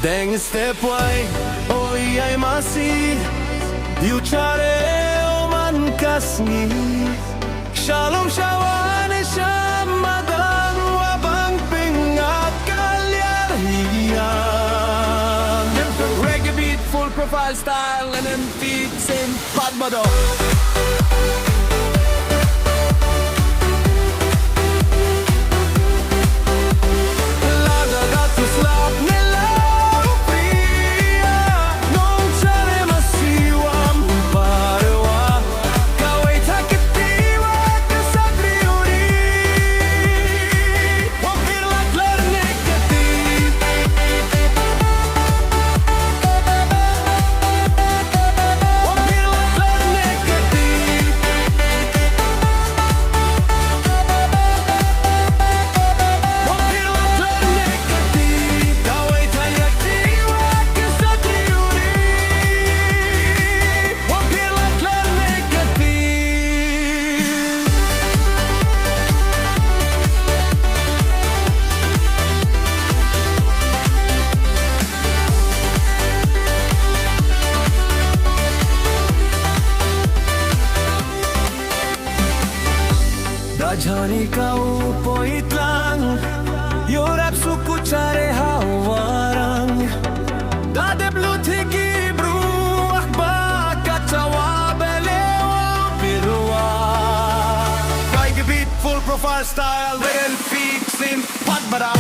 Deng stepway, oi ay masi, diuchare o man kasni. Shalom shawan e shamadan wabang pingat kalyariyan. Reggae beat, full profile style, and then feats in Padmado. Dajani kau poit lang, yo rap suku care hawarang. Dade blue tiki bru akba kacawa belewa pirua. Reggae beat, full profile style, real fix in Padmada.